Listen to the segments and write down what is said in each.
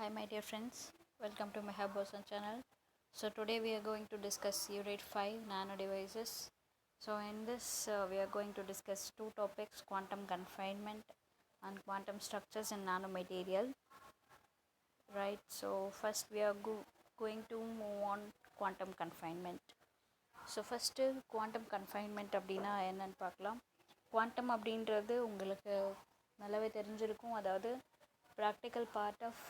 Hi my dear friends, welcome to my Boson channel. So today we are going to discuss Unit 5 Nano Devices. So in this we are going to discuss two topics, quantum confinement and quantum structures in nanomaterial. Right, so first we are going to move on quantum confinement. So first quantum confinement அப்படின்னா என்னன்னு பார்க்கலாம். Quantum அப்படின்றது உங்களுக்கு நல்லாவே தெரிஞ்சிருக்கும். அதாவது practical part of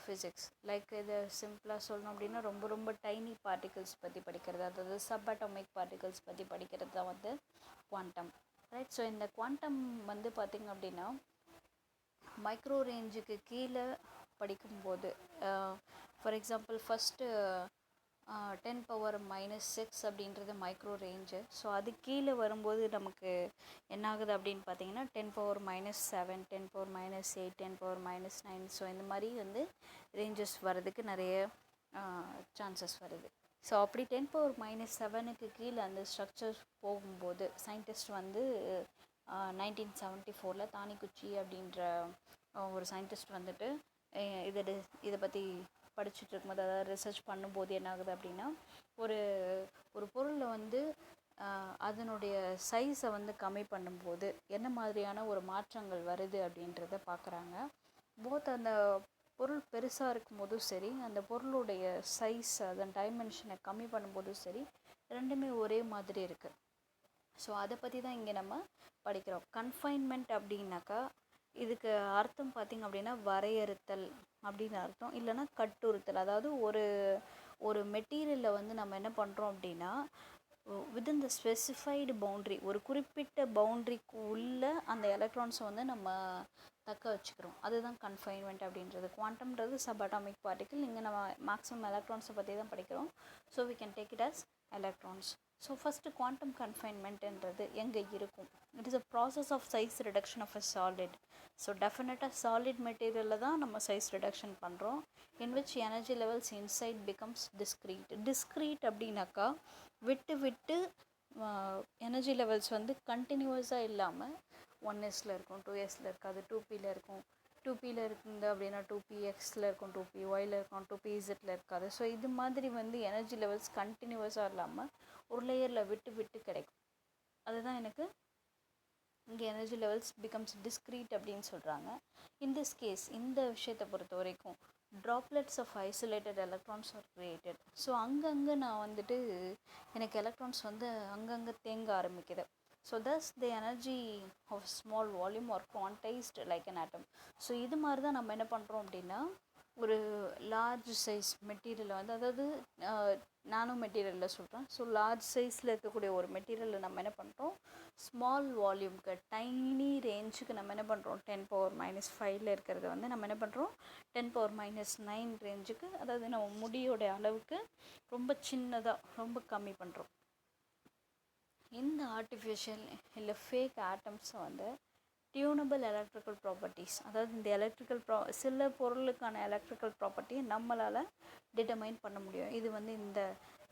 physics. Like இதை சிம்பிளாக சொல்லணும் அப்படின்னா ரொம்ப டைனி பார்ட்டிகல்ஸ் பற்றி படிக்கிறது, அதாவது சப் அட்டாமிக் பார்ட்டிகல்ஸ் பற்றி படிக்கிறது தான் வந்து குவாண்டம். ரைட், ஸோ இந்த குவாண்டம் வந்து பார்த்திங்க அப்படின்னா மைக்ரோ ரேஞ்சுக்கு கீழே படிக்கும்போது, ஃபார் எக்ஸாம்பிள் ஃபஸ்ட்டு 10⁻⁻6 அப்படின்றது மைக்ரோ ரேஞ்சு. ஸோ அது கீழே வரும்போது நமக்கு என்ன ஆகுது அப்படின்னு பார்த்தீங்கன்னா 10⁻⁻7, 10⁻⁻8, 10⁻⁻9. ஸோ இந்த மாதிரி வந்து ரேஞ்சஸ் வர்றதுக்கு நிறைய சான்சஸ் வருது. ஸோ அப்படி 10⁻⁻7க்கு கீழே அந்த ஸ்ட்ரக்சர்ஸ் போகும்போது சயின்டிஸ்ட் வந்து 1974 தானிக்குச்சி அப்படின்ற ஒரு சயின்டிஸ்ட் வந்துட்டு இதை பற்றி படிச்சுட்டு இருக்கும்போது, அதாவது ரிசர்ச் பண்ணும்போது என்ன ஆகுது அப்படின்னா ஒரு பொருளில் வந்து அதனுடைய சைஸை வந்து கம்மி பண்ணும்போது என்ன மாதிரியான ஒரு மாற்றங்கள் வருது அப்படின்றத பார்க்குறாங்க. போத் அந்த பொருள் பெருசாக இருக்கும்போதும் சரி, அந்த பொருளுடைய சைஸ் அதன் டைமென்ஷனை கம்மி பண்ணும்போதும் சரி, ரெண்டுமே ஒரே மாதிரி இருக்குது. ஸோ அதை பற்றி தான் இங்கே நம்ம படிக்கிறோம். கன்ஃபைன்மெண்ட் அப்படின்னாக்கா இதுக்கு அர்த்தம் பார்த்திங்க அப்படின்னா வரையறுத்தல் அப்படின்னு அர்த்தம், இல்லைன்னா கட்டுறுத்தல். அதாவது ஒரு மெட்டீரியலில் வந்து நம்ம என்ன பண்ணுறோம் அப்படின்னா வித்தின் த ஸ்பெசிஃபைடு பவுண்ட்ரி, ஒரு குறிப்பிட்ட பவுண்ட்ரிக்கு உள்ள அந்த எலக்ட்ரான்ஸை வந்து நம்ம தக்க வச்சுக்கிறோம். அதுதான் கன்ஃபைன்மெண்ட் அப்படின்றது. குவாண்டம்ன்றது சப் அட்டாமிக் பார்ட்டிக்கல். இங்கே நம்ம மேக்ஸிமம் எலக்ட்ரான்ஸை பற்றி தான் படிக்கிறோம். So we can take it as electrons. So first quantum கன்ஃபைன்மெண்ட்ன்றது எங்கே இருக்கும்? It is a process of size reduction of a solid. So டெஃபினட்டாக சாலிட் மெட்டீரியலில் தான் நம்ம சைஸ் ரிடக்ஷன் பண்ணுறோம். In which energy levels inside becomes discrete. Discrete அப்படின்னாக்கா விட்டு எனர்ஜி லெவல்ஸ் வந்து கண்டினியூஸாக இல்லாமல் 1s இருக்கும், 2s இருக்காது, 2p இருக்கும். 2p இருக்குது அப்படின்னா 2pxல இருக்கும், 2pyல இருக்கும், 2pz இருக்காது. ஸோ இது மாதிரி வந்து எனர்ஜி லெவல்ஸ் கண்டினியூஸாக இல்லாமல் ஒரு லேயரில் விட்டு கிடைக்கும். அதுதான் எனக்கு இங்கே எனர்ஜி லெவல்ஸ் பிகம்ஸ் டிஸ்க்ரீட் அப்படின்னு சொல்கிறாங்க. இன் திஸ் கேஸ் இந்த விஷயத்தை பொறுத்த வரைக்கும் droplets of isolated electrons are created. So அங்கங்கே நான் வந்துட்டு எனக்கு எலக்ட்ரான்ஸ் வந்து அங்கங்கே தேங்க ஆரம்பிக்குது. So thus the energy of small volume are quantized like an atom. So இது மாதிரி தான் நம்ம என்ன பண்ணுறோம் அப்படின்னா ஒரு லார்ஜ் சைஸ் மெட்டீரியலை வந்து, அதாவது நானோ மெட்டீரியலில் சொல்கிறேன். ஸோ லார்ஜ் சைஸில் இருக்கக்கூடிய ஒரு மெட்டீரியலில் நம்ம என்ன பண்ணுறோம், ஸ்மால் வால்யூம்க்கு டைனி ரேஞ்சுக்கு நம்ம என்ன பண்ணுறோம், 10⁻⁻5 இருக்கிறத வந்து நம்ம என்ன பண்ணுறோம் 10⁻⁻9 ரேஞ்சுக்கு, அதாவது நம்ம முடியோட அளவுக்கு ரொம்ப சின்னதாக ரொம்ப கம்மி பண்ணுறோம். இந்த ஆர்டிஃபிஷியல் இல்லை ஃபேக் ஆட்டம்ஸை வந்து டியூனபிள் எலக்ட்ரிக்கல் ப்ராப்பர்ட்டிஸ், அதாவது இந்த எலக்ட்ரிக்கல் சில பொருளுக்கான எலக்ட்ரிக்கல் ப்ராப்பர்ட்டியை நம்மளால் டிட்டர்மைன் பண்ண முடியும். இது வந்து இந்த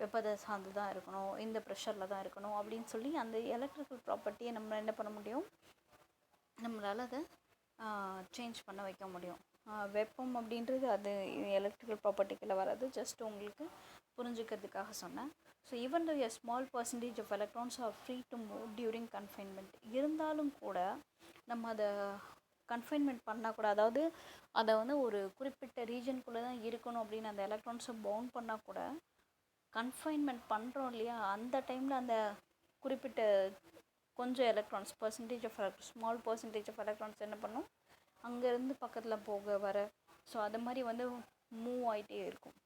வெப்பத்தை சார்ந்து தான் இருக்கணும், இந்த ப்ரெஷரில் தான் இருக்கணும் அப்படின்னு சொல்லி அந்த எலக்ட்ரிக்கல் ப்ராப்பர்ட்டியை நம்ம என்ன பண்ண முடியும், நம்மளால் அதை சேஞ்ச் பண்ண வைக்க முடியும். வெப்பம் அப்படின்றது அது எலக்ட்ரிக்கல் ப்ராப்பர்ட்டிக்குள்ளே வராது, ஜஸ்ட் உங்களுக்கு புரிஞ்சுக்கிறதுக்காக சொன்னேன். So even though a small percentage of electrons are free to move during confinement, இருந்தாலும் கூட நம்ம அதை கன்ஃபைன்மெண்ட் பண்ணால் கூட, அதாவது அதை வந்து ஒரு குறிப்பிட்ட ரீஜனுக்குள்ளே தான் இருக்கணும் அப்படின்னு அந்த எலக்ட்ரான்ஸை பவுண்ட் பண்ணால் கூட, கன்ஃபைன்மெண்ட் பண்ணுறோம் இல்லையா, அந்த டைமில் அந்த குறிப்பிட்ட கொஞ்சம் electrons small percentage of electrons என்ன பண்ணும், அங்கேருந்து பக்கத்தில் போக வர, ஸோ அது மாதிரி வந்து மூவ் ஆகிட்டே இருக்கும்.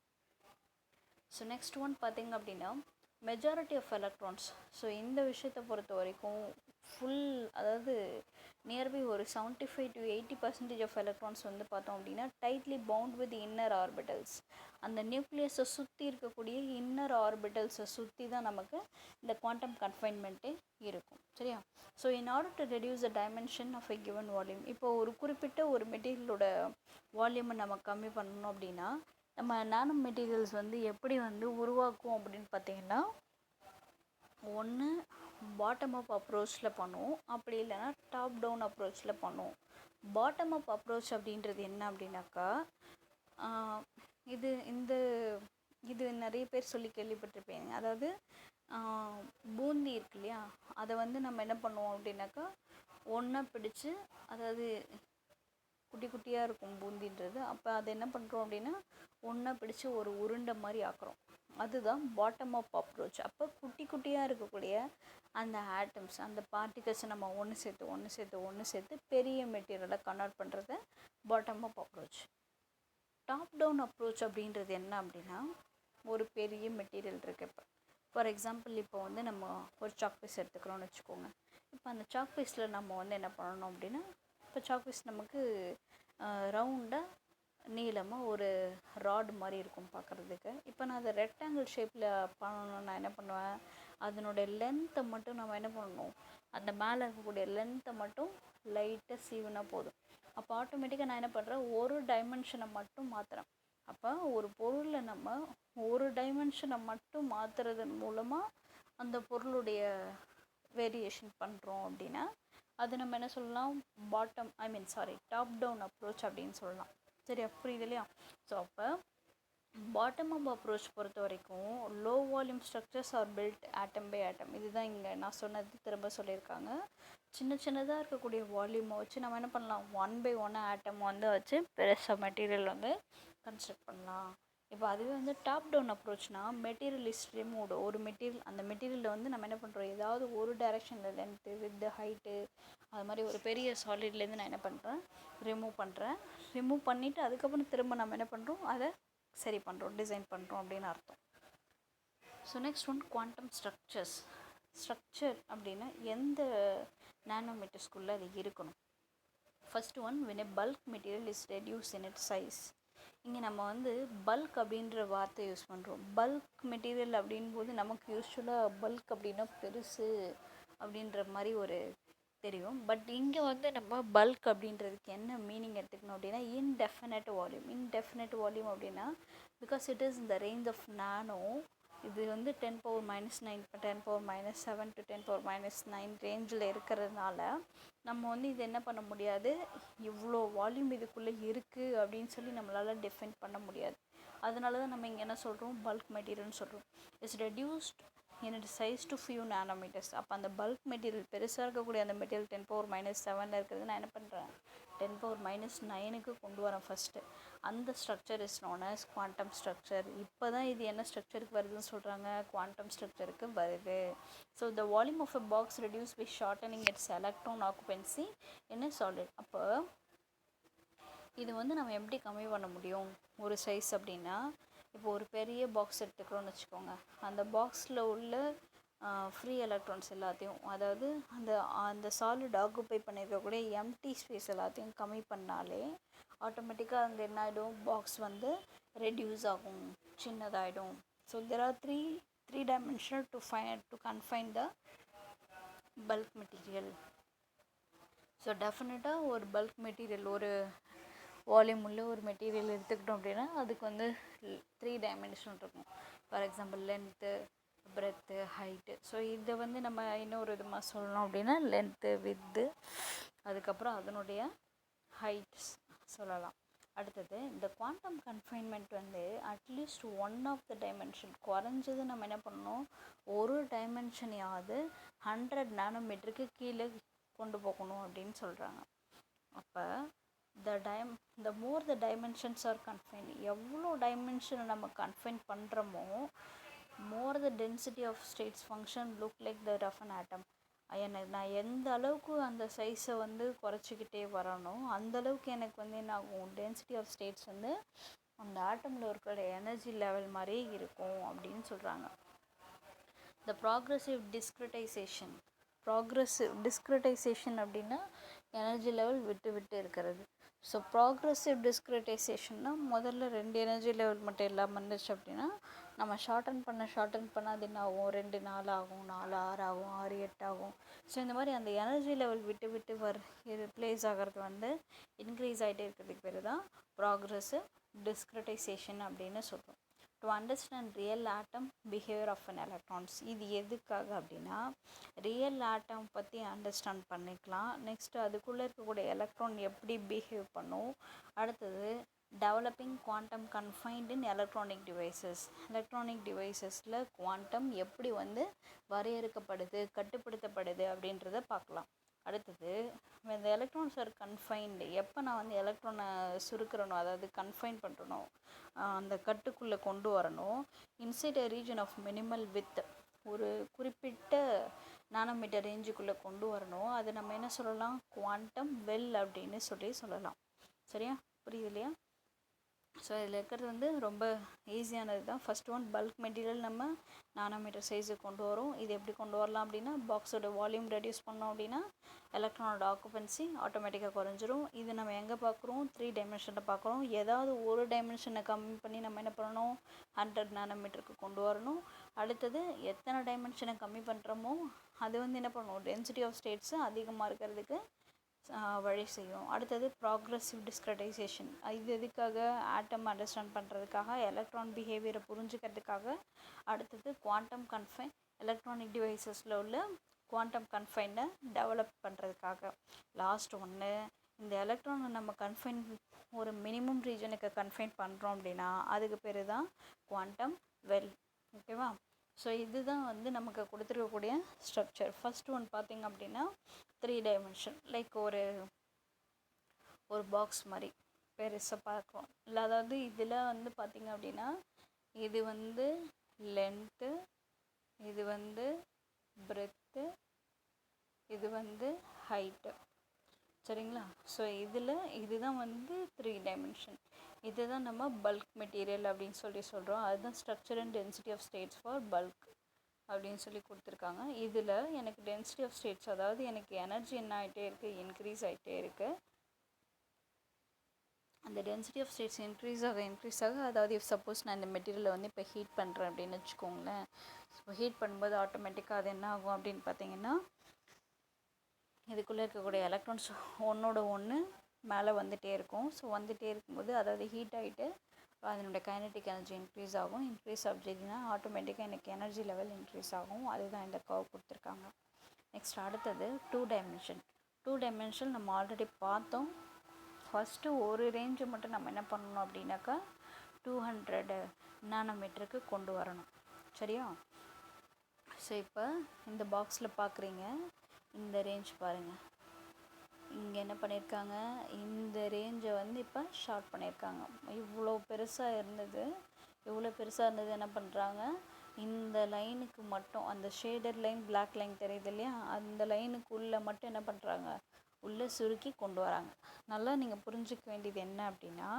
ஸோ நெக்ஸ்ட் ஒன் பார்த்திங்க அப்படின்னா மெஜாரிட்டி ஆஃப் எலக்ட்ரான்ஸ். ஸோ இந்த விஷயத்தை பொறுத்த வரைக்கும் அதாவது நியர்பை ஒரு 75 to 80% ஆஃப் எலக்ட்ரான்ஸ் வந்து பார்த்தோம் அப்படின்னா tightly bound with inner orbitals. அந்த நியூக்ளியஸை சுற்றி இருக்கக்கூடிய இன்னர் ஆர்பிட்டல்ஸை சுற்றி தான் நமக்கு இந்த குவாண்டம் கன்ஃபைன்மெண்ட்டே இருக்கும். சரியா? So in order to reduce the dimension of a given volume, இப்போ ஒரு குறிப்பிட்ட ஒரு மெட்டீரியலோட வால்யூமை நம்ம கம்மி பண்ணணும் அப்படின்னா நம்ம நானோ மெட்டீரியல்ஸ் வந்து எப்படி வந்து உருவாக்கும் அப்படின்னு பார்த்திங்கன்னா, ஒன்று பாட்டம் அப் அப்ரோச்சில் பண்ணுவோம், அப்படி இல்லைன்னா டாப் டவுன் அப்ரோச்சில் பண்ணுவோம். பாட்டம் அப் அப்ரோச் அப்படின்றது என்ன அப்படின்னாக்கா, இது இந்த இது நிறைய பேர் சொல்லி கேள்விப்பட்டிருப்பீங்க. அதாவது பூந்தி இருக்கு இல்லையா, அதை வந்து நம்ம என்ன பண்ணுவோம் அப்படின்னாக்கா ஒன்றா பிடிச்சு, அதாவது குட்டி குட்டியாக இருக்கும் பூந்தின்றது. அப்போ அதை என்ன பண்ணுறோம் அப்படின்னா ஒன்றா பிடிச்சி ஒரு உருண்டை மாதிரி ஆக்குறோம். அதுதான் பாட்டம் அப் அப்ரோச். அப்போ குட்டி குட்டியாக இருக்கக்கூடிய அந்த ஆட்டம்ஸ், அந்த பார்ட்டிகல்ஸை நம்ம ஒன்று சேர்த்து பெரிய மெட்டீரியலை கன்வெர்ட் பண்ணுறது bottom up approach. Top down approach அப்படின்றது என்ன அப்படின்னா, ஒரு பெரிய மெட்டீரியல் இருக்குது. இப்போ ஃபார் எக்ஸாம்பிள் இப்போ வந்து நம்ம ஒரு சாக் பீஸ் எடுத்துக்கிறோன்னு வச்சுக்கோங்க. இப்போ அந்த சாக் பீஸில் நம்ம வந்து என்ன பண்ணணும் அப்படின்னா, இப்போ சாக் பீஸ் நமக்கு ரவுண்டாக நீளமாக ஒரு ராட் மாதிரி இருக்கும் பார்க்குறதுக்கு. இப்போ நான் அதை ரெக்டாங்கிள் ஷேப்பில் பண்ணணும்னா நான் என்ன பண்ணுவேன், அதனுடைய லென்த்தை மட்டும் நம்ம என்ன பண்ணணும், அந்த மேலே இருக்கக்கூடிய லென்த்தை மட்டும் லைட்டாக சீவுனா போதும். அப்போ ஆட்டோமேட்டிக்காக நான் என்ன பண்ணுறேன், ஒரு டைமென்ஷனை மட்டும் மாற்றுறேன். அப்போ ஒரு பொருளை நம்ம ஒரு டைமென்ஷனை மட்டும் மாற்றுறதன் மூலமாக அந்த பொருளுடைய வேரியேஷன் பண்ணுறோம் அப்படின்னா அது நம்ம என்ன சொல்லலாம், டாப் டவுன் அப்ரோச் அப்படின்னு சொல்லலாம். சரியா, புரியுது இல்லையா? ஸோ அப்போ பாட்டம் அப் அப்ரோச் பொறுத்த வரைக்கும் low volume structures are built atom by atom. இதுதான் இங்கே நான் சொன்னது திரும்ப சொல்லியிருக்காங்க. சின்னதாக இருக்கக்கூடிய வால்யூமை வச்சு நம்ம என்ன பண்ணலாம், 1 by 1 ஆட்டம் வந்து வச்சு பெருசாக மெட்டீரியல் வந்து கன்ஸ்ட்ரக்ட் பண்ணலாம். இப்போ அதுவே வந்து டாப் டவுன் அப்ரோச்னால் மெட்டீரியல் இஸ் ரிமூவ்டு. ஒரு மெட்டீரியல், அந்த மெட்டீரியலில் வந்து நம்ம என்ன பண்ணுறோம், ஏதாவது ஒரு டைரெக்ஷனில் லென்த்து வித்து ஹைட்டு அது மாதிரி ஒரு பெரிய சாலிட்லேருந்து நான் என்ன பண்ணுறேன், ரிமூவ் பண்ணிவிட்டு அதுக்கப்புறம் திரும்ப நம்ம என்ன பண்ணுறோம், அதை சரி பண்ணுறோம், டிசைன் பண்ணுறோம் அப்படின்னு அர்த்தம். So next one quantum structure அப்படின்னா எந்த நானோமீட்டர்ஸ்குள்ளே அது இருக்கணும். First one, when a bulk material is reduced in its size. இங்கே நம்ம வந்து பல்க் அப்படின்ற வார்த்தை யூஸ் பண்ணுறோம். பல்க் மெட்டீரியல் அப்படின்போது நமக்கு யூஸ்வலாக பல்க் அப்படின்னா பெருசு அப்படின்ற மாதிரி ஒரு தெரியும். பட் இங்கே வந்து நம்ம பல்க் அப்படின்றதுக்கு என்ன மீனிங் எடுத்துக்கணும் அப்படின்னா இன்டெஃபினட் வால்யூம் அப்படின்னா பிகாஸ் இட் இஸ் இந்த ரேஞ்ச் ஆஃப் நானோ. இது வந்து 10⁻⁹, 10⁻⁷ to 10⁻⁹ ரேஞ்சில் இருக்கிறதுனால நம்ம வந்து இது என்ன பண்ண முடியாது, இவ்வளோ வால்யூம் இதுக்குள்ளே இருக்குது அப்படின்னு சொல்லி நம்மளால் டிஃபைன் பண்ண முடியாது. அதனால தான் நம்ம இங்கே என்ன சொல்கிறோம், பல்க் மெட்டீரியல்னு சொல்கிறோம். It's reduced in its size to few nanometers. அப்போ அந்த பல்க் மெட்டீரியல் பெருசாக இருக்கக்கூடிய அந்த மெட்டீரியல் 10⁻⁷ இருக்கிறது நான் என்ன பண்ணுறேன், 10⁻⁹ கொண்டு வரேன் ஃபஸ்ட்டு. அந்த structure is known as quantum structure. இப்போ தான் இது என்ன ஸ்ட்ரக்சருக்கு வருதுன்னு சொல்கிறாங்க, குவாண்டம் ஸ்ட்ரக்சருக்கு வருது. So the volume of a box reduced by shortening its electron occupancy in a solid. அப்போ இது வந்து நம்ம எப்படி கம்மி பண்ண முடியும் ஒரு சைஸ் அப்படின்னா, இப்போ ஒரு பெரிய பாக்ஸ் எடுத்துக்கிறோன்னு வச்சுக்கோங்க. அந்த பாக்ஸில் உள்ள ஃப்ரீ எலக்ட்ரான்ஸ் எல்லாத்தையும், அதாவது அந்த சாலிட் ஆக்குப்பை பண்ணியிருக்கக்கூடிய எம்டி ஸ்பேஸ் எல்லாத்தையும் கம்மி பண்ணாலே ஆட்டோமேட்டிக்காக அங்கே என்ன ஆகிடும், பாக்ஸ் வந்து ரெடியூஸ் ஆகும், சின்னதாகிடும். So there are three dimensional to confine the bulk material. So டெஃபினட்டாக ஒரு பல்க் மெட்டீரியல், ஒரு வால்யூம் உள்ள ஒரு மெட்டீரியல் எடுத்துக்கிட்டோம் அப்படின்னா அதுக்கு வந்து 3 டைமென்ஷன் இருக்கும். For example length, breadth, height. So இதை வந்து நம்ம இன்னொரு விதமாக சொல்லணும் அப்படின்னா லென்த்து, வித்து, அதுக்கப்புறம் அதனுடைய ஹைட்ஸ் சொல்லலாம். அடுத்தது இந்த குவாண்டம் கன்ஃபைன்மெண்ட் வந்து at least one of the dimension, குறைஞ்சது நம்ம என்ன பண்ணணும், ஒரு டைமென்ஷனையாவது 100 நானோமீட்டருக்கு கீழே கொண்டு போகணும் அப்படின்னு சொல்கிறாங்க. அப்போ the more the dimensions are confined, எவ்வளோ டைமென்ஷனை நம்ம கன்ஃபைன் பண்ணுறோமோ more the density of states function look like that of an atom. நான் எந்த அளவுக்கு அந்த சைஸை வந்து குறைச்சிக்கிட்டே வரணும் அந்தளவுக்கு எனக்கு வந்து என்ன ஆகும், டென்சிட்டி ஆஃப் ஸ்டேட்ஸ் வந்து அந்த ஆட்டமில் இருக்கிற எனர்ஜி லெவல் மாதிரியே இருக்கும் அப்படின்னு சொல்கிறாங்க. the progressive discretization அப்படின்னா எனர்ஜி லெவல் விட்டு இருக்கிறது. ஸோ ப்ராக்ரெசிவ் டிஸ்கிரிட்டைசேஷன்னா முதல்ல 2 எனர்ஜி லெவல் மட்டும் இல்லாமல் இருந்துச்சு அப்படின்னா நம்ம ஷார்டன் பண்ண அது என்ன ஆகும், 2 4 ஆகும், 4 6 ஆகும், 6 8 ஆகும். ஸோ இந்த மாதிரி அந்த எனர்ஜி லெவல் விட்டு ப்ளேஸ் ஆகிறது வந்து இன்க்ரீஸ் ஆகிட்டே இருக்கிறதுக்கு பேர் தான் ப்ராக்ரெசிவ் டிஸ்கிரிட்டைசேஷன் அப்படின்னு சொல்கிறோம். To understand real atom behaviour of an electrons. இது எதுக்காக அப்படின்னா ரியல் ஆட்டம் பற்றி அண்டர்ஸ்டாண்ட் பண்ணிக்கலாம். நெக்ஸ்ட்டு அதுக்குள்ளே இருக்கக்கூடிய எலக்ட்ரான் எப்படி பிஹேவ் பண்ணும். அடுத்தது developing quantum confined in electronic devices. Electronic டிவைசஸில் குவாண்டம் எப்படி வரையறுக்கப்படுது, கட்டுப்படுத்தப்படுது அப்படின்றத பார்க்கலாம். அடுத்தது இந்த எலக்ட்ரான்ஸ் ஆர் கன்ஃபைன்டு. எப்போ நான் எலக்ட்ரானை சுருக்கிறனோ, அதாவது கன்ஃபைன் பண்ணுறனோ, அந்த கட்டுக்குள்ளே கொண்டு வரணும். Inside a region of minimal with, ஒரு குறிப்பிட்ட நானோமீட்டர் ரேஞ்சுக்குள்ளே கொண்டு வரணும். அது நம்ம என்ன சொல்லலாம், குவாண்டம் வெல் அப்படின்னு சொல்லலாம். சரியா, புரியுது இல்லையா? ஸோ இதில் இருக்கிறது ரொம்ப ஈஸியானது தான். ஃபஸ்ட் ஒன், பல்க் மெட்டீரியல் நம்ம நானோமீட்டர் சைஸுக்கு கொண்டு வரும். இது எப்படி கொண்டு வரலாம் அப்படின்னா, பாக்ஸோட வால்யூம் ரெடியூஸ் பண்ணோம் அப்படின்னா எலக்ட்ரானோட ஆக்குபென்சி ஆட்டோமேட்டிக்காக குறைஞ்சிரும். இது நம்ம எங்கே பார்க்குறோம், 3 டைமென்ஷனில் பார்க்குறோம். ஏதாவது ஒரு டைமென்ஷனை கம்மி பண்ணி நம்ம என்ன பண்ணணும், 100 நானோமீட்டருக்கு கொண்டு வரணும். அடுத்தது எத்தனை டைமென்ஷனை கம்மி பண்ணுறோமோ அது என்ன பண்ணணும், டென்சிட்டி ஆஃப் ஸ்டேட்ஸு அதிகமாக இருக்கிறதுக்கு வழி செய்யும். அடுத்தது ப்ராக்ரெசிவ் டிஸ்கிரிட்டைசேஷன். இது எதுக்காக, ஆட்டம் அண்டர்ஸ்டாண்ட் பண்ணுறதுக்காக, எலக்ட்ரான் பிஹேவியரை புரிஞ்சுக்கிறதுக்காக. அடுத்தது குவாண்டம் கன்ஃபைன், எலக்ட்ரானிக் டிவைசஸில் உள்ள குவாண்டம் கன்ஃபைனை டெவலப் பண்ணுறதுக்காக. லாஸ்ட் ஒன்று, இந்த எலக்ட்ரானை நம்ம கன்ஃபைன் ஒரு மினிமம் ரீஜனுக்கு கன்ஃபைன் பண்ணுறோம் அப்படின்னா அதுக்கு பேர் தான் குவாண்டம் வெல். ஓகேவா? ஸோ இதுதான் நமக்கு கொடுத்துருக்கக்கூடிய ஸ்ட்ரக்சர். ஃபஸ்ட் ஒன் பார்த்திங்க அப்படின்னா 3 டைமென்ஷன், லைக் ஒரு பாக்ஸ் மாதிரி பெருசாக பார்க்குறோம் இல்லை. அதாவது இதில் பார்த்திங்க அப்படின்னா இது லென்த்து, இது பிரெத்து, இது ஹைட்டு. சரிங்களா? ஸோ இதுதான் 3 டைமென்ஷன். இதுதான் நம்ம பல்க் மெட்டீரியல் அப்படின்னு சொல்கிறோம். அதுதான் structure and density of states for bulk அப்படின்னு கொடுத்துருக்காங்க. இதில் எனக்கு டென்சிட்டி ஆஃப் ஸ்டேட்ஸ், அதாவது எனக்கு எனர்ஜி என்ன ஆகிட்டே இருக்குது, இன்க்ரீஸ் ஆகிட்டே இருக்குது. அந்த டென்சிட்டி ஆஃப் ஸ்டேட்ஸ் இன்க்ரீஸ் ஆக, அதாவது இஃப் சப்போஸ் நான் இந்த மெட்டீரியலை இப்போ ஹீட் பண்ணுறேன் அப்படின்னு வச்சுக்கோங்களேன். ஸோ ஹீட் பண்ணும்போது ஆட்டோமேட்டிக்காக அது என்ன ஆகும் அப்படின்னு பார்த்தீங்கன்னா, இதுக்குள்ளே இருக்கக்கூடிய எலக்ட்ரான்ஸ் ஒன்றோட ஒன்று மேலே வந்துகிட்டே இருக்கும். ஸோ வந்துகிட்டே இருக்கும்போது அதாவது ஹீட் ஆகிட்டு அதனுடைய கைனடிக் எனர்ஜி இன்க்ரீஸ் ஆகும். இன்க்ரீஸ் அப்படின்னா ஆட்டோமேட்டிக்காக எனக்கு எனர்ஜி லெவல் இன்க்ரீஸ் ஆகும். அதுதான் இந்த கர்வ் கொடுத்துருக்காங்க. நெக்ஸ்ட் அடுத்தது 2 டைமென்ஷன். 2 டைமென்ஷன் நம்ம ஆல்ரெடி பார்த்தோம். ஃபஸ்ட்டு ஒரு ரேஞ்சை மட்டும் நம்ம என்ன பண்ணணும் அப்படின்னாக்கா 200 நானோமீட்டருக்கு கொண்டு வரணும். சரியா? ஸோ இப்போ இந்த பாக்ஸில் பார்க்குறீங்க, இந்த ரேஞ்ச் பாருங்கள். இங்கே என்ன பண்ணியிருக்காங்க, இந்த ரேஞ்சை இப்போ ஷார்ட் பண்ணியிருக்காங்க. இவ்வளோ பெருசாக இருந்தது என்ன பண்ணுறாங்க, இந்த லைனுக்கு மட்டும், அந்த ஷேடட் லைன், பிளாக் லைன் தெரியுது இல்லையா, அந்த லைனுக்குள்ளே மட்டும் என்ன பண்ணுறாங்க, உள்ளே சுருக்கி கொண்டு வராங்க. நல்லா நீங்கள் புரிஞ்சிக்க வேண்டியது என்ன அப்படின்னா,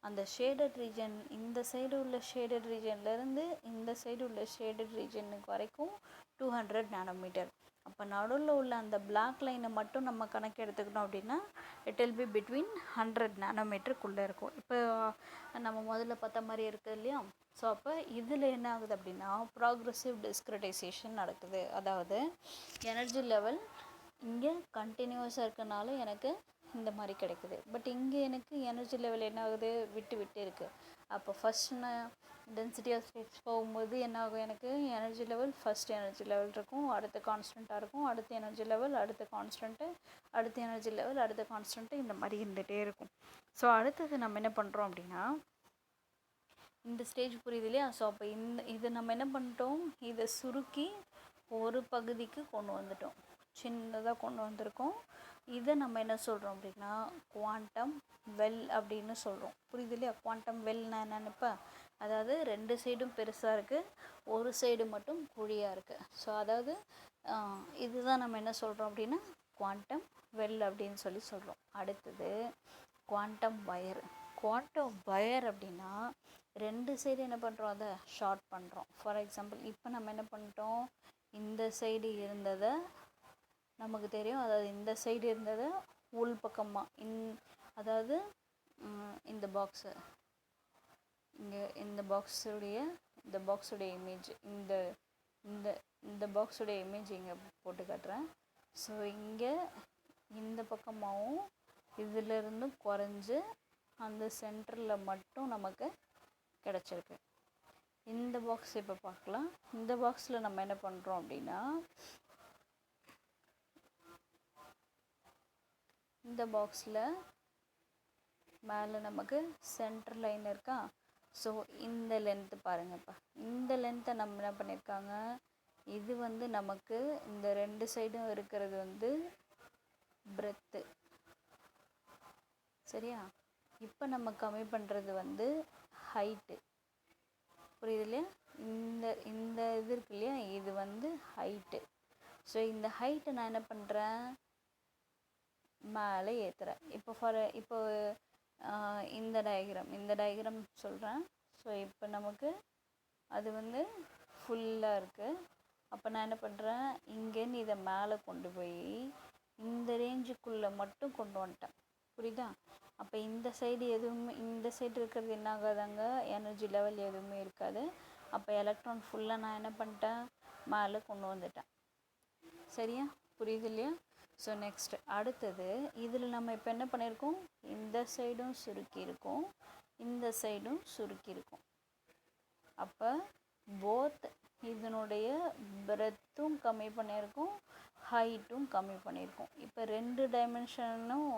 அந்த ஷேடட் ரீஜன், இந்த சைடு உள்ள ஷேடட் ரீஜன்லேருந்து இந்த சைடு உள்ள ஷேடட் ரீஜனுக்கு வரைக்கும் 200 நானோமீட்டர். அப்போ நடுவில் உள்ள அந்த பிளாக் லைனை மட்டும் நம்ம கணக்கு எடுத்துக்கிட்டோம் அப்படின்னா இட் வில் பி பிட்வீன் 100 நானோமீட்டருக்குள்ளே இருக்கும். இப்போ நம்ம முதல்ல பார்த்த மாதிரி இருக்குது இல்லையா. ஸோ அப்போ இதில் என்ன ஆகுது அப்படின்னா ப்ராக்ரெசிவ் டிஸ்கிரிட்டைசேஷன் நடக்குது. அதாவது எனர்ஜி லெவல் இங்கே கண்டினியூஸாக இருக்கனால எனக்கு இந்த மாதிரி கிடைக்குது. பட் இங்கே எனக்கு எனர்ஜி லெவல் என்ன ஆகுது, விட்டு இருக்குது. அப்போ ஃபஸ்ட் நான் டென்சிட்டி ஆஃப் ஸ்டேட்ஸ் போகும்போது என்ன ஆகும், எனக்கு energy level, first energy level இருக்கும், அடுத்து கான்ஸ்டண்ட்டாக இருக்கும், அடுத்த எனர்ஜி லெவல், அடுத்த கான்ஸ்டண்ட்டு, அடுத்த எனர்ஜி லெவல், அடுத்த கான்ஸ்டண்ட்டு, இந்த மாதிரி இருந்துகிட்டே இருக்கும். ஸோ அடுத்தது நம்ம என்ன பண்ணுறோம் அப்படின்னா, இந்த ஸ்டேஜ் புரியுது இல்லையா. ஸோ அப்போ இதை நம்ம என்ன பண்ணிட்டோம், இதை சுருக்கி ஒரு பகுதிக்கு கொண்டு வந்துட்டோம், சின்னதாக கொண்டு வந்திருக்கோம். இதை நம்ம என்ன சொல்கிறோம் அப்படின்னா குவாண்டம் வெல் அப்படின்னு சொல்கிறோம். புரியுது இல்லையா. குவாண்டம் வெல்னா என்னென்னு, இப்போ அதாவது 2 சைடும் பெருசாக இருக்குது, ஒரு சைடு மட்டும் குழியாக இருக்குது. ஸோ அதாவது இதுதான் நம்ம என்ன சொல்கிறோம் அப்படின்னா குவாண்டம் வெல் அப்படின்னு சொல்கிறோம். அடுத்தது குவாண்டம் வயர். குவாண்டம் வயர் அப்படின்னா 2 சைடு என்ன பண்ணுறோம், அதை ஷார்ட் பண்ணுறோம். ஃபார் எக்ஸாம்பிள் இப்போ நம்ம என்ன பண்ணிட்டோம், இந்த சைடு இருந்ததை நமக்கு தெரியும், அதாவது இந்த சைடு இருந்ததை உள் பக்கமாக அதாவது இந்த பாக்ஸு, இங்கே இந்த பாக்ஸுடைய இமேஜ், இந்த பாக்ஸுடைய இமேஜ் இங்கே போட்டு காட்டுறேன். ஸோ இங்கே இந்த பக்கமாகவும் இதிலிருந்து குறைஞ்சி அந்த சென்டரில் மட்டும் நமக்கு கிடச்சிருக்கு. இந்த பாக்ஸ் இப்போ பார்க்கலாம். இந்த பாக்ஸில் நம்ம என்ன பண்ணுறோம் அப்படின்னா, இந்த பாக்ஸில் மேலே நமக்கு சென்டர் லைன் இருக்கா. ஸோ இந்த லென்த்து பாருங்கப்பா, இந்த லென்த்தை நம்ம என்ன பண்ணியிருக்காங்க, இது வந்து நமக்கு இந்த 2 சைடும் இருக்கிறது வந்து பிரெத்து. சரியா? இப்போ நம்ம கம்மி பண்ணுறது வந்து ஹைட்டு. புரியுது இல்லையா? இந்த இந்த இது இருக்கு இல்லையா, இது வந்து ஹைட்டு. ஸோ இந்த ஹைட்டை நான் என்ன பண்ணுறேன், மேலே ஏற்றுறேன். இப்போ இந்த டயக்ராம் சொல்கிறேன். ஸோ இப்போ நமக்கு அது வந்து ஃபுல்லாக இருக்குது. அப்போ நான் என்ன பண்ணுறேன், இங்கேருந்து இதை மேலே கொண்டு போய் இந்த ரேஞ்சுக்குள்ளே மட்டும் கொண்டு வந்துட்டேன். புரியுதா? அப்போ இந்த சைடு எதுவுமே, இந்த சைடு இருக்கிறது என்ன ஆகாதாங்க, எனர்ஜி லெவல் எதுவுமே இருக்காது. அப்போ எலக்ட்ரான் ஃபுல்லாக நான் என்ன பண்ணிட்டேன், மேலே கொண்டு வந்துட்டேன். சரியா? புரியுது இல்லையா? ஸோ நெக்ஸ்ட் அடுத்தது, இதில் நம்ம இப்போ என்ன பண்ணியிருக்கோம், இந்த சைடும் சுருக்கியிருக்கோம், இந்த சைடும் சுருக்கியிருக்கோம். அப்போ போத் இதனுடைய பிரெத்தும் கம்மி பண்ணியிருக்கோம், ஹைட்டும் கம்மி பண்ணியிருக்கோம். இப்போ 2 டைமென்ஷனும்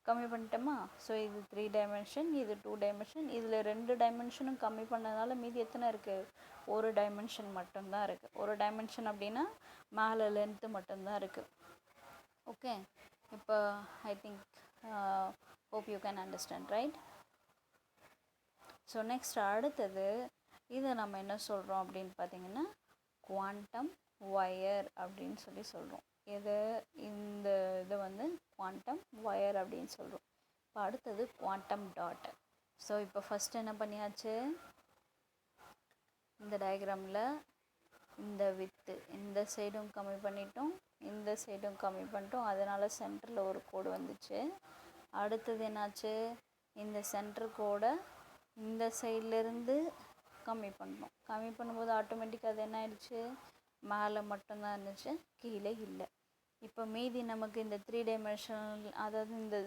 கம்மி பண்ணிட்டோமா. ஸோ இது 3 டைமென்ஷன், இது 2 டைமென்ஷன். இதில் 2 டைமென்ஷனும் கம்மி பண்ணதால மீதி எத்தனை இருக்குது, 1 டைமென்ஷன் மட்டும்தான் இருக்குது. 1 டைமென்ஷன் அப்படின்னா மேலே லென்த்து மட்டும்தான் இருக்குது. ஓகே, இப்போ I think hope you can understand, right? So next அடுத்தது, இதை நம்ம என்ன சொல்கிறோம் அப்படின்னு பார்த்தீங்கன்னா, குவாண்டம் ஒயர் அப்படின்னு சொல்கிறோம். இந்த இதை வந்து குவாண்டம் ஒயர் அப்படின்னு சொல்கிறோம். இப்போ அடுத்தது குவாண்டம் டாட். ஸோ இப்போ ஃபஸ்ட் என்ன பண்ணியாச்சு, இந்த டயக்ராமில் இந்த வித்து இந்த சைடும் கம்மி பண்ணிட்டோம், இந்த சைடும் கம்மி பண்ணிட்டோம். அதனால் சென்டரில் ஒரு கோடு வந்துச்சு. அடுத்தது என்னாச்சு, இந்த சென்டர் கோடை இந்த சைட்லேருந்து கம்மி பண்ணோம். கம்மி பண்ணும்போது ஆட்டோமேட்டிக்காக அது என்ன ஆயிடுச்சு, மேலே மட்டும்தான் இருந்துச்சு, கீழே இல்லை. இப்போ மீதி நமக்கு இந்த 3 டைமென்ஷனல், அதாவது இந்த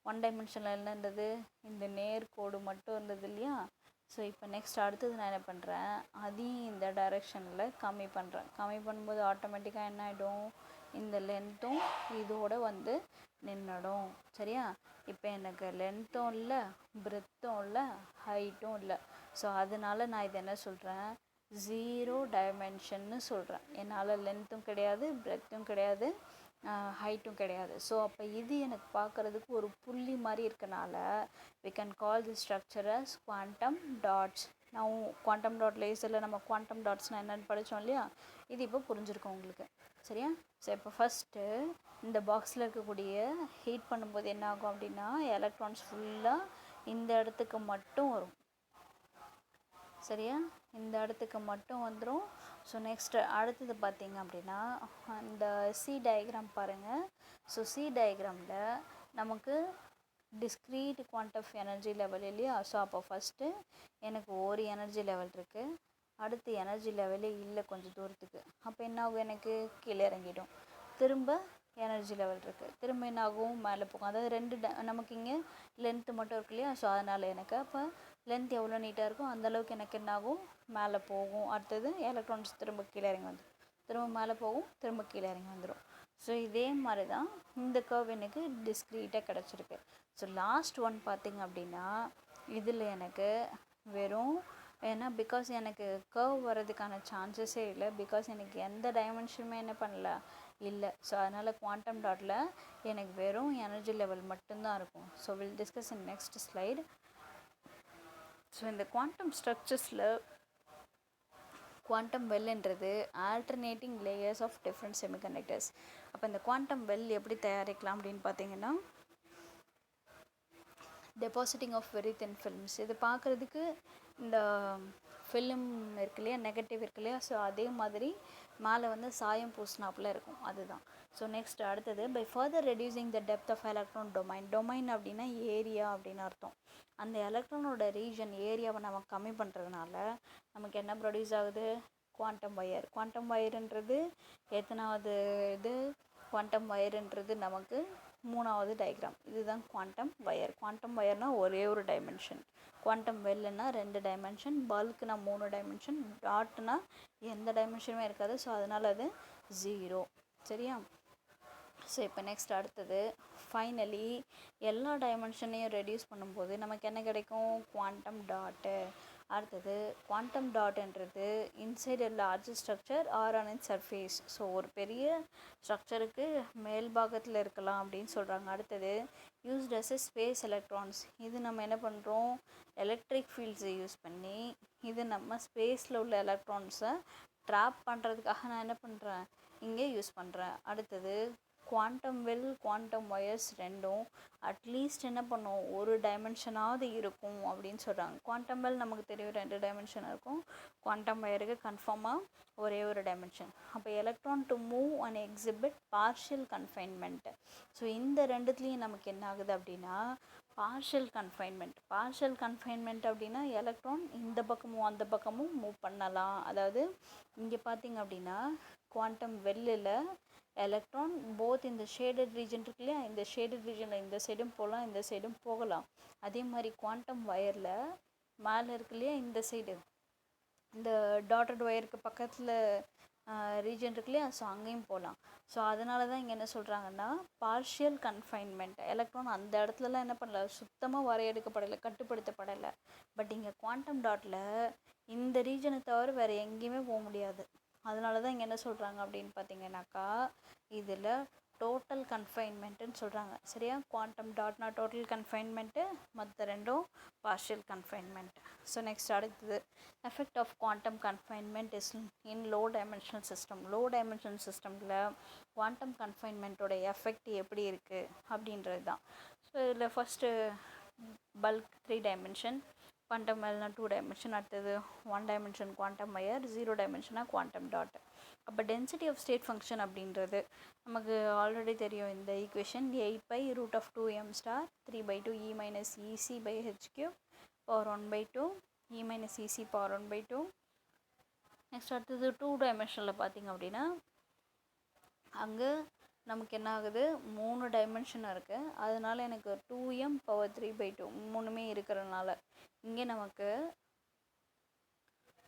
1 டைமென்ஷனில் என்ன இருந்தது, இந்த நேர்கோடு மட்டும் இருந்தது இல்லையா. ஸோ இப்போ நெக்ஸ்ட் அடுத்தது நான் என்ன பண்ணுறேன், அதையும் இந்த டைரெக்ஷனில் கம்மி பண்ணுறேன். கம்மி பண்ணும்போது ஆட்டோமேட்டிக்காக என்ன ஆகிடும், இந்த லென்த்தும் இதோட வந்து நின்றுடும். சரியா? இப்போ எனக்கு லென்த்தும் இல்லை, பிரெத்தும் இல்லை, ஹைட்டும் இல்லை. ஸோ அதனால நான் இது என்ன சொல்கிறேன், 0 டைமென்ஷன்னு சொல்கிறேன். என்னால் லென்த்தும் கிடையாது, பிரெத்தும் கிடையாது, ஹைட்டும் கிடையாது. ஸோ அப்போ இது எனக்கு பார்க்குறதுக்கு ஒரு புள்ளி மாதிரி இருக்கனால we can call this structure as quantum dots. நான் குவாண்டம் டாட் லேசரில் நம்ம குவாண்டம் டாட்ஸ்னால் என்னென்னு படித்தோம் இல்லையா, இது இப்போ புரிஞ்சிருக்கோம் உங்களுக்கு. சரியா? ஸோ இப்போ ஃபஸ்ட்டு இந்த பாக்ஸில் இருக்கக்கூடிய ஹீட் பண்ணும்போது என்ன ஆகும் அப்படின்னா, எலக்ட்ரான்ஸ் ஃபுல்லாக இந்த இடத்துக்கு மட்டும் வரும். சரியா? இந்த இடத்துக்கு மட்டும் வந்துடும். ஸோ நெக்ஸ்ட்டு அடுத்தது பார்த்திங்க அப்படின்னா, அந்த சி டயக்ராம் பாருங்கள். ஸோ சி டயக்ராமில் நமக்கு டிஸ்க்ரீட் குவாண்டம் எனர்ஜி லெவல் இல்லையா. ஸோ அப்போ ஃபஸ்ட்டு எனக்கு ஒரு எனர்ஜி லெவல் இருக்குது, அடுத்து எனர்ஜி லெவலே இல்லை கொஞ்சம் தூரத்துக்கு. அப்போ என்ன ஆகும், எனக்கு கீழே இறங்கிடும். திரும்ப எனர்ஜி லெவல் இருக்குது, திரும்ப என்ன ஆகும், மேலே போகும். அதாவது 2 நமக்கு இங்கே லென்த்து மட்டும் இருக்கு இல்லையா. ஸோ அதனால் எனக்கு அப்போ லென்த் எவ்வளோ நீட்டாக இருக்கும் அந்தளவுக்கு எனக்கு என்ன ஆகும், மேலே போகும். அடுத்தது எலக்ட்ரான்ஸ் திரும்ப கீழே இறங்கி வந்துடும், திரும்ப மேலே போகும், திரும்ப கீழே இறங்கி வந்துடும். ஸோ இதே மாதிரி தான் இந்த கர்வ் எனக்கு டிஸ்க்ரீட்டாக கிடச்சிருக்கு. ஸோ லாஸ்ட் ஒன் பார்த்திங்க அப்படின்னா, இதில் எனக்கு வெறும் ஏன்னா பிகாஸ் எனக்கு கர்வ் வர்றதுக்கான சான்சஸே இல்லை, பிகாஸ் எனக்கு எந்த டைமென்ஷனுமே என்ன பண்ணல இல்லை. ஸோ அதனால் குவாண்டம் டாட்டில் எனக்கு வெறும் எனர்ஜி லெவல் மட்டும்தான் இருக்கும். So will discuss in next slide. So இந்த குவாண்டம் ஸ்ட்ரக்சர்ஸில் குவாண்டம் வெல்ன்றது alternating layers of different semiconductors. அப்போ இந்த குவாண்டம் வெல் எப்படி தயாரிக்கலாம் அப்படின்னு பார்த்தீங்கன்னா, depositing of very thin films. இது பார்க்குறதுக்கு இந்த ஃபிலிம் இருக்கு இல்லையா, நெகட்டிவ் இருக்கு இல்லையா. ஸோ அதே மாதிரி மேலே வந்து சாயம் பூசினாப்பில் இருக்கும், அதுதான். ஸோ நெக்ஸ்ட் அடுத்தது, by further reducing the depth of electron domain. Domain அப்படின்னா ஏரியா அப்படின்னு அர்த்தம். அந்த எலக்ட்ரானோட ரீஜன் ஏரியாவை நம்ம கம்மி பண்ணுறதுனால நமக்கு என்ன ப்ரொடியூஸ் ஆகுது, குவாண்டம் ஒயர். குவாண்டம் ஒயருன்றது எத்தனாவது இது, குவாண்டம் ஒயருன்றது நமக்கு மூணாவது டயக்ராம். இதுதான் குவாண்டம் வயர். குவாண்டம் வயர்னால் ஒரே ஒரு டைமென்ஷன், குவாண்டம் வெல்லுனா 2 டைமென்ஷன், பல்க்னா 3 டைமென்ஷன், டாட்னா எந்த டைமென்ஷனுமே இருக்காது. ஸோ அதனால் அது 0. சரியா? ஸோ இப்போ நெக்ஸ்ட் அடுத்தது ஃபைனலி எல்லா டைமென்ஷனையும் ரெடியூஸ் பண்ணும்போது நமக்கு என்ன கிடைக்கும்? Quantum dot. அடுத்தது குவாண்டம் டாட்ன்றது inside a large structure or on in surface. So ஒரு பெரிய ஸ்ட்ரக்சருக்கு மேல் பாகத்தில் இருக்கலாம் அப்படின்னு சொல்கிறாங்க. அடுத்தது used as a space electrons. இது நம்ம என்ன பண்ணுறோம்? எலக்ட்ரிக் ஃபீல்ட்ஸை யூஸ் பண்ணி இது நம்ம ஸ்பேஸில் உள்ள எலக்ட்ரான்ஸை ட்ராப் பண்ணுறதுக்காக நான் என்ன பண்ணுறேன்? இங்கே யூஸ் பண்ணுறேன். அடுத்தது குவாண்டம் வெல், குவாண்டம் ஒயர்ஸ் ரெண்டும் அட்லீஸ்ட் என்ன பண்ணும்? ஒரு டைமென்ஷனாவது இருக்கும் அப்படின்னு சொல்கிறாங்க. குவாண்டம் வெல் நமக்கு தெரியும் 2 டைமென்ஷன் இருக்கும். குவாண்டம் ஒயருக்கு கன்ஃபார்மாக ஒரே ஒரு டைமென்ஷன். அப்போ electron to move and exhibit partial confinement. So இந்த ரெண்டுத்துலேயும் நமக்கு என்ன ஆகுது அப்படின்னா பார்ஷியல் கன்ஃபைன்மெண்ட். பார்ஷியல் கன்ஃபைன்மெண்ட் அப்படின்னா எலக்ட்ரான் இந்த பக்கமும் அந்த பக்கமும் மூவ் பண்ணலாம். அதாவது இங்கே பார்த்தீங்க அப்படின்னா குவாண்டம் வெல்லில் எலக்ட்ரான் போத் இந்த ஷேடட் ரீஜன் இருக்கு இல்லையா, இந்த ஷேடட் ரீஜனில் இந்த சைடும் போகலாம், இந்த சைடும் போகலாம். அதே மாதிரி குவாண்டம் வயரில் மேலே இருக்கு இல்லையா, இந்த சைடு இந்த டாட்டட் ஒயருக்கு பக்கத்தில் ரீஜன் இருக்கு இல்லையா, ஸோ அங்கேயும் போகலாம். ஸோ அதனால தான் இங்கே என்ன சொல்கிறாங்கன்னா பார்ஷியல் கன்ஃபைன்மெண்ட். எலக்ட்ரான் அந்த இடத்துலலாம் என்ன பண்ணல, சுத்தமாக வரையறுக்கப்படலை, கட்டுப்படுத்தப்படலை. பட் இங்கே குவாண்டம் டாட்டில் இந்த ரீஜனை தவிர வேறு எங்கேயுமே போக முடியாது. அதனால தான் இங்கே என்ன சொல்கிறாங்க அப்படின்னு பார்த்தீங்கன்னாக்கா இதில் டோட்டல் கன்ஃபைன்மெண்ட்டுன்னு சொல்கிறாங்க. சரியா? குவாண்டம் டாட்னா டோட்டல் கன்ஃபைன்மெண்ட்டு, மற்ற ரெண்டும் பார்ஷியல் கன்ஃபைன்மெண்ட். ஸோ நெக்ஸ்ட் அடுத்தது effect of quantum confinement is in low dimensional system. Low dimensional சிஸ்டமில் குவாண்டம் கன்ஃபைன்மெண்ட்டோட எஃபெக்ட் எப்படி இருக்குது அப்படின்றது தான். ஸோ இதில் ஃபஸ்ட்டு பல்க் 3 டைமென்ஷன், குவாண்டம் வெல்னா 2 டைமென்ஷன், அடுத்தது 1 டைமென்ஷன் குவாண்டம் வயர், 0 டைமென்ஷனாக குவாண்டம் டாட். அப்போ டென்சிட்டி ஆஃப் ஸ்டேட் ஃபங்க்ஷன் அப்படின்றது நமக்கு ஆல்ரெடி தெரியும். இந்த equation 8π√2m * 3/2 e - EC/h³ power 1/2 e - EC power 1/2. Next அடுத்தது 2 டைமென்ஷனில் பார்த்திங்க அப்படின்னா அங்கே நமக்கு என்ன ஆகுது? 3 டைமென்ஷன் இருக்குது. அதனால எனக்கு 2m power 3/2 மூணுமே இருக்கிறதுனால இங்கே நமக்கு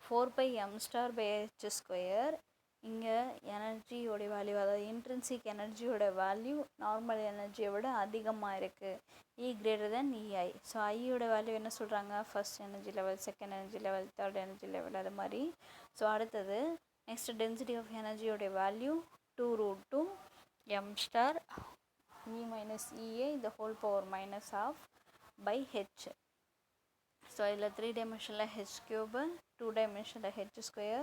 4πm⁻h². இங்கே எனர்ஜியோட வேல்யூ, அதாவது இன்ட்ரின்சிக் எனர்ஜியோட வேல்யூ நார்மல் எனர்ஜியை விட அதிகமாக இருக்குது. E greater than EI. So ஐயோட வேல்யூ என்ன சொல்கிறாங்க? First energy level, second energy level, third energy level, அது மாதிரி. ஸோ அடுத்தது நெக்ஸ்ட் டென்சிட்டி ஆஃப் எனர்ஜியோட value 2√2 m * E - EA the whole power -12/h. So இதில் 3 டைமென்ஷனில் h³, 2 டைமென்ஷனில் h²,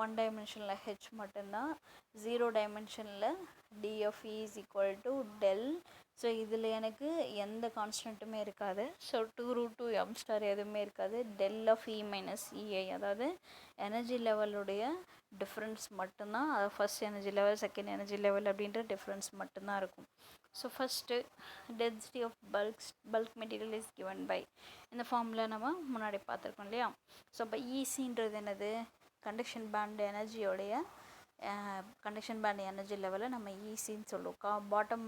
1 டைமென்ஷனில் h மட்டும்தான். 0 டைமென்ஷனில் d(E) = del. So இதில் எனக்கு எந்த கான்ஸ்டன்ட்டுமே இருக்காது. ஸோ 2√2m* எதுவுமே இருக்காது. del(E - EI) அதாவது எனர்ஜி லெவலுடைய டிஃப்ரென்ஸ் மட்டும்தான். அது first energy level, second energy level அப்படின்ற டிஃப்ரென்ஸ் மட்டும்தான் இருக்கும். So first density of bulk material is given by, இந்த ஃபார்மில் நம்ம முன்னாடி பார்த்துருக்கோம் இல்லையா. ஸோ இப்போ ஈசின்றது என்னது? கண்டக்ஷன் பேண்ட் எனர்ஜியோடைய கண்டக்ஷன் பேண்ட் எனர்ஜி லெவலில் நம்ம ஈசின்னு சொல்லுவோம். பாட்டம்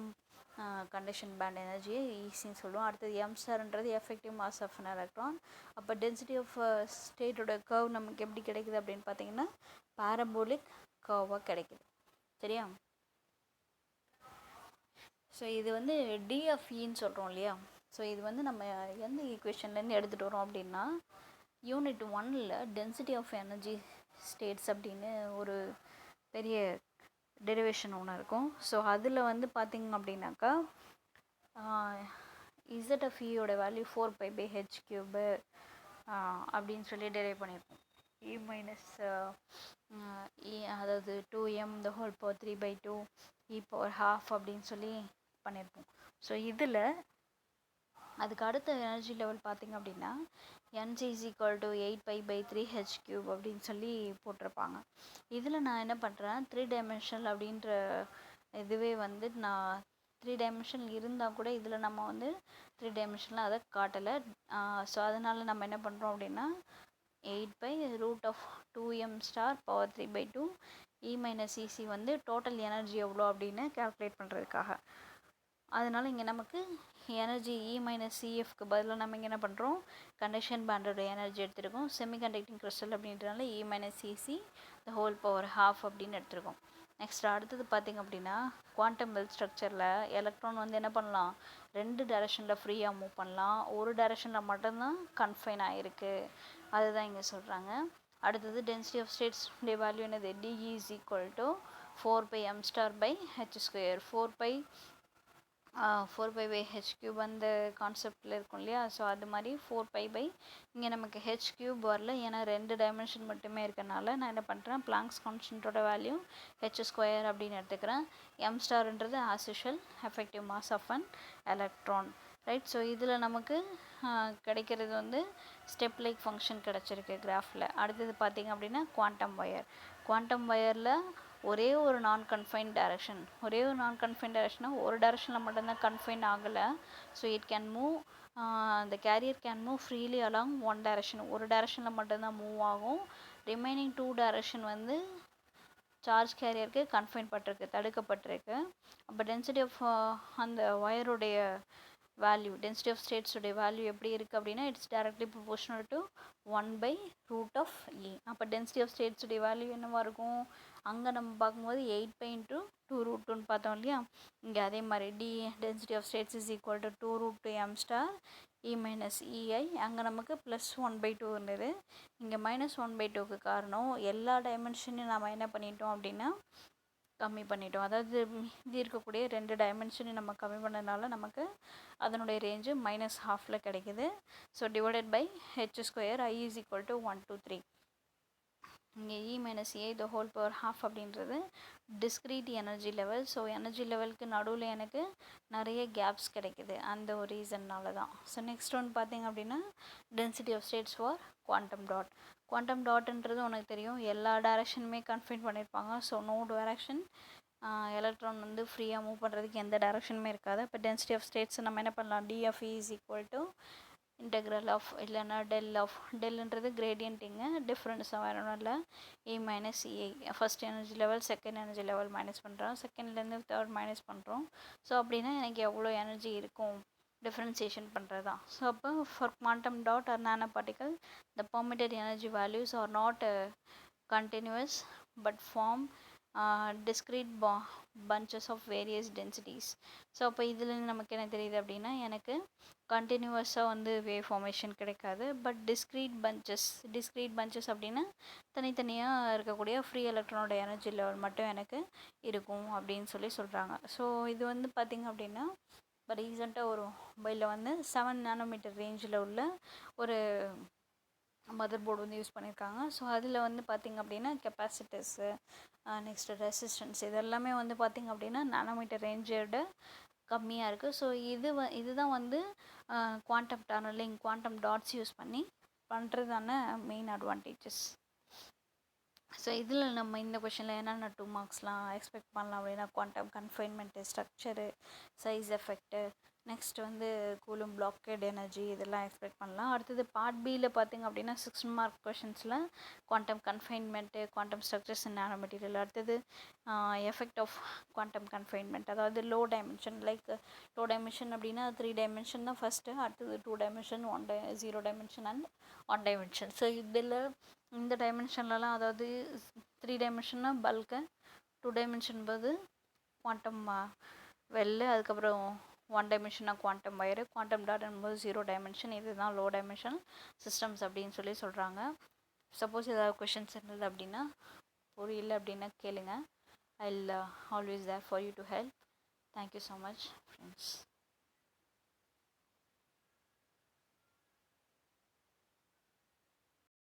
கண்டக்ஷன் பேண்ட் எனர்ஜியை ஈசின்னு சொல்லுவோம். அடுத்தது m∗ effective mass of an electron. அப்போ டென்சிட்டி ஆஃப் ஸ்டேட்டோட கர்வ் நமக்கு எப்படி கிடைக்குது அப்படின்னு பார்த்தீங்கன்னா பாரபோலிக் கர்வாக கிடைக்குது. சரியா? ஸோ இது வந்து d(E)ன்னு சொல்கிறோம் இல்லையா. ஸோ இது வந்து நம்ம எந்த ஈக்குவேஷன்லேருந்து எடுத்துகிட்டு வரோம் அப்படின்னா யூனிட் 1ல் டென்சிட்டி ஆஃப் எனர்ஜி ஸ்டேட்ஸ் அப்படின்னு ஒரு பெரிய டெரிவேஷன் ஒன்று இருக்கும். ஸோ அதில் வந்து பார்த்திங்க அப்படின்னாக்கா Z(E)யோட வேல்யூ 4π/h³ அப்படின்னு சொல்லி டெரைவ் பண்ணியிருக்கோம். E அதாவது 2m the whole power 3/2 e power ½ அப்படின்னு சொல்லி பண்ணியிருப்போம். ஸோ இதில் அதுக்கு அடுத்த எனர்ஜி லெவல் பார்த்திங்க அப்படின்னா Nc = 8π/3h³ அப்படின்னு சொல்லி போட்டிருப்பாங்க. இதில் நான் என்ன பண்ணுறேன், 3 டைமென்ஷனல் அப்படின்ற இதுவே வந்து நான் 3 டைமென்ஷன் இருந்தால் கூட இதில் நம்ம வந்து 3 டைமென்ஷனில் அதை காட்டலை. ஸோ அதனால் நம்ம என்ன பண்ணுறோம் அப்படின்னா 8π√2m * power 3/2 e - EC வந்து டோட்டல் எனர்ஜி எவ்வளோ அப்படின்னு கால்குலேட் பண்ணுறதுக்காக அதனால் இங்கே நமக்கு எனர்ஜி இ மைனஸ் சிஎஃப்க்கு பதிலாக நம்ம இங்கே என்ன பண்ணுறோம், கண்டக்ஷன் பேண்டோட எனர்ஜி எடுத்துருக்கோம். செமிகண்டக்டிங் கிறிஸ்டல் அப்படின்றதுனால E minus CC the whole power half அப்படின்னு எடுத்துருக்கோம். நெக்ஸ்ட் அடுத்தது பார்த்திங்க அப்படின்னா குவாண்டம் வெல் ஸ்ட்ரக்சரில் எலக்ட்ரான் வந்து என்ன பண்ணலாம், 2 டைரெக்ஷனில் ஃப்ரீயாக மூவ் பண்ணலாம், ஒரு டைரெக்ஷனில் மட்டும்தான் கன்ஃபைன் ஆகிருக்கு. அதுதான் இங்கே சொல்கிறாங்க. அடுத்தது டென்சிட்டி ஆஃப் ஸ்டேட்ஸ் வேல்யூ என்னது, DE is equal to 4πm star by H square. 4π by H cube அந்த கான்செப்டில் இருக்கும் இல்லையா. ஸோ அது மாதிரி 4π பை இங்கே நமக்கு ஹெச் கியூப் வரல, ஏன்னா 2 டைமென்ஷன் மட்டுமே இருக்கனால நான் என்ன பண்ணுறேன், பிளாங்க்ஸ் கான்ஸ்டன்ட்டோட வேல்யூ ஹெச் ஸ்கொயர் அப்படின்னு எடுத்துக்கிறேன். எம் ஸ்டார்ன்றது as usual effective mass of an electron, right. So இதில் நமக்கு கிடைக்கிறது வந்து ஸ்டெப் லைக் ஃபங்க்ஷன் கிடச்சிருக்கு கிராஃபில். அடுத்தது பார்த்திங்க அப்படின்னா குவாண்டம் ஒயர். குவாண்டம் ஒயரில் ஒரே ஒரு நான் கன்ஃபைன்ட் டைரக்ஷன், ஒரு டைரக்ஷனில் மட்டும்தான் கன்ஃபைன் ஆகலை. So it can move, the carrier can move freely along one direction. ஒரு டைரக்ஷனில் மட்டும்தான் மூவ் ஆகும். ரிமைனிங் 2 டைரக்ஷன் வந்து சார்ஜ் கேரியருக்கு கன்ஃபைன் பட்டிருக்கு, தடுக்கப்பட்டிருக்கு. அப்போ டென்சிட்டி ஆஃப் அந்த ஒயருடைய வேல்யூ, டென்சிட்டி ஆஃப் ஸ்டேட்ஸுடைய வேல்யூ எப்படி இருக்குது அப்படின்னா it's directly proportional to 1/√e. அப்போ டென்சிட்டி ஆஃப் ஸ்டேட்ஸுடைய வேல்யூ என்னவாக இருக்கும், அங்கே நம்ம பார்க்கும்போது 8π × 2√2ன்னு பார்த்தோம் இல்லையா. இங்கே அதே மாதிரி density of states is equal to 2√2m star e minus e i. அங்கே நமக்கு +1/2 இருந்தது, இங்கே -1/2க்கு காரணம் எல்லா டைமென்ஷனையும் நம்ம என்ன பண்ணிட்டோம் அப்படின்னா கம்மி பண்ணிட்டோம். அதாவது இது இருக்கக்கூடிய 2 டைமென்ஷனையும் நம்ம கம்மி பண்ணதுனால நமக்கு அதனுடைய ரேஞ்சு -1/2 கிடைக்குது. So divided by H square I is equal to 1 2 3. இங்கே e minus a the whole power half அப்படின்றது discrete energy level. So energy லெவலுக்கு நடுவில் எனக்கு நிறைய கேப்ஸ் கிடைக்குது, அந்த ஒரு ரீசன்னால தான். ஸோ நெக்ஸ்ட் ஒன் பார்த்திங்க அப்படின்னா density of states for quantum dot. Quantum டாட்ன்றது உனக்கு தெரியும், எல்லா டைரக்ஷனுமே கன்ஃபைன் பண்ணியிருப்பாங்க. ஸோ நோ டைரக்ஷன், எலக்ட்ரான் வந்து ஃப்ரீயாக மூவ் பண்ணுறதுக்கு எந்த டைரக்ஷனுமே இருக்காது. இப்போ டென்சிட்டி ஆஃப் ஸ்டேட்ஸ் நம்ம என்ன பண்ணலாம், DFE is equal to integral of இல்லைன்னா டெல்ன்றது கிரேடியன்ட்டிங்க, டிஃப்ரென்ஸ் வேறு இல்லை, a minus a. First energy level second energy level minus பண்ணுறோம், செகண்ட்லேருந்து தேர்ட் மைனஸ் பண்ணுறோம். ஸோ அப்படின்னா எனக்கு எவ்வளோ எனர்ஜி இருக்கும் டிஃப்ரென்சியேஷன் பண்ணுறது தான். ஸோ அப்போ for quantum dot or nano particle the permitted energy values are not continuous but form discrete bunches of various densities. So அப்போ இதில் நமக்கு என்ன தெரியுது அப்படின்னா எனக்கு கண்டினியூவஸாக வந்து வேவ் ஃபார்மேஷன் கிடைக்காது, பட் டிஸ்க்ரீட் பஞ்சஸ் அப்படின்னா தனித்தனியாக இருக்கக்கூடிய ஃப்ரீ எலக்ட்ரானோட எனர்ஜி லெவல் மட்டும் எனக்கு இருக்கும் அப்படின்னு சொல்கிறாங்க. ஸோ இது வந்து பார்த்திங்க அப்படின்னா இப்போ ரீசெண்டாக ஒரு மொபைலில் வந்து 7 நானோமீட்டர் ரேஞ்சில் உள்ள ஒரு மதர் போர்டு வந்து யூஸ் பண்ணியிருக்காங்க. ஸோ அதில் வந்து பார்த்திங்க அப்படின்னா கெப்பாசிட்டர்ஸு நெக்ஸ்ட்டு ரெசிஸ்டன்ஸ் இதெல்லாமே வந்து பார்த்திங்க அப்படின்னா நானோமீட்டர் ரேஞ்சோட கம்மியாக இருக்குது. ஸோ இதுதான் வந்து quantum tunnelling, quantum dots use பண்ணி பண்ணுறதான மெயின் அட்வான்டேஜஸ். ஸோ இதில் நம்ம இந்த கொஷனில் என்னென்ன 2 மார்க்ஸ்லாம் எக்ஸ்பெக்ட் பண்ணலாம் அப்படின்னா quantum confinement, structure, size effect, next வந்து கூலும் பிளாக்கெட் எனர்ஜி இதெல்லாம் எக்ஸ்பெக்ட் பண்ணலாம். அடுத்தது பார்ட் பியில் பார்த்திங்க அப்படின்னா 6 மார்க் கொஷின்ஸில் quantum confinement, quantum structures in nano material, அடுத்தது எஃபெக்ட் ஆஃப் குவாண்டம் கன்ஃபைன்மெண்ட், அதாவது low dimension, like low dimension அப்படின்னா 3 டைமென்ஷன் தான் ஃபஸ்ட்டு, அடுத்தது 2 dimension, 0 dimension and 1 dimension. So இதில் இந்த டைமென்ஷன்லலாம் அதாவது 3 டைமென்ஷன்னா பல்க்கு, 2 டைமென்ஷன் போது குவாண்டம் வெல்லு, அதுக்கப்புறம் 1 டைமென்ஷனாக குவாண்டம் வயரு, குவாண்டம் டாட்னும் போது 0 டைமென்ஷன். இதுதான் லோ டைமென்ஷன் சிஸ்டம்ஸ் அப்படின்னு சொல்கிறாங்க. சப்போஸ் ஏதாவது கொஷின்ஸ் இருந்தது அப்படின்னா புரியல அப்படின்னா கேளுங்க. I will always there for you to help. Thank you so much friends.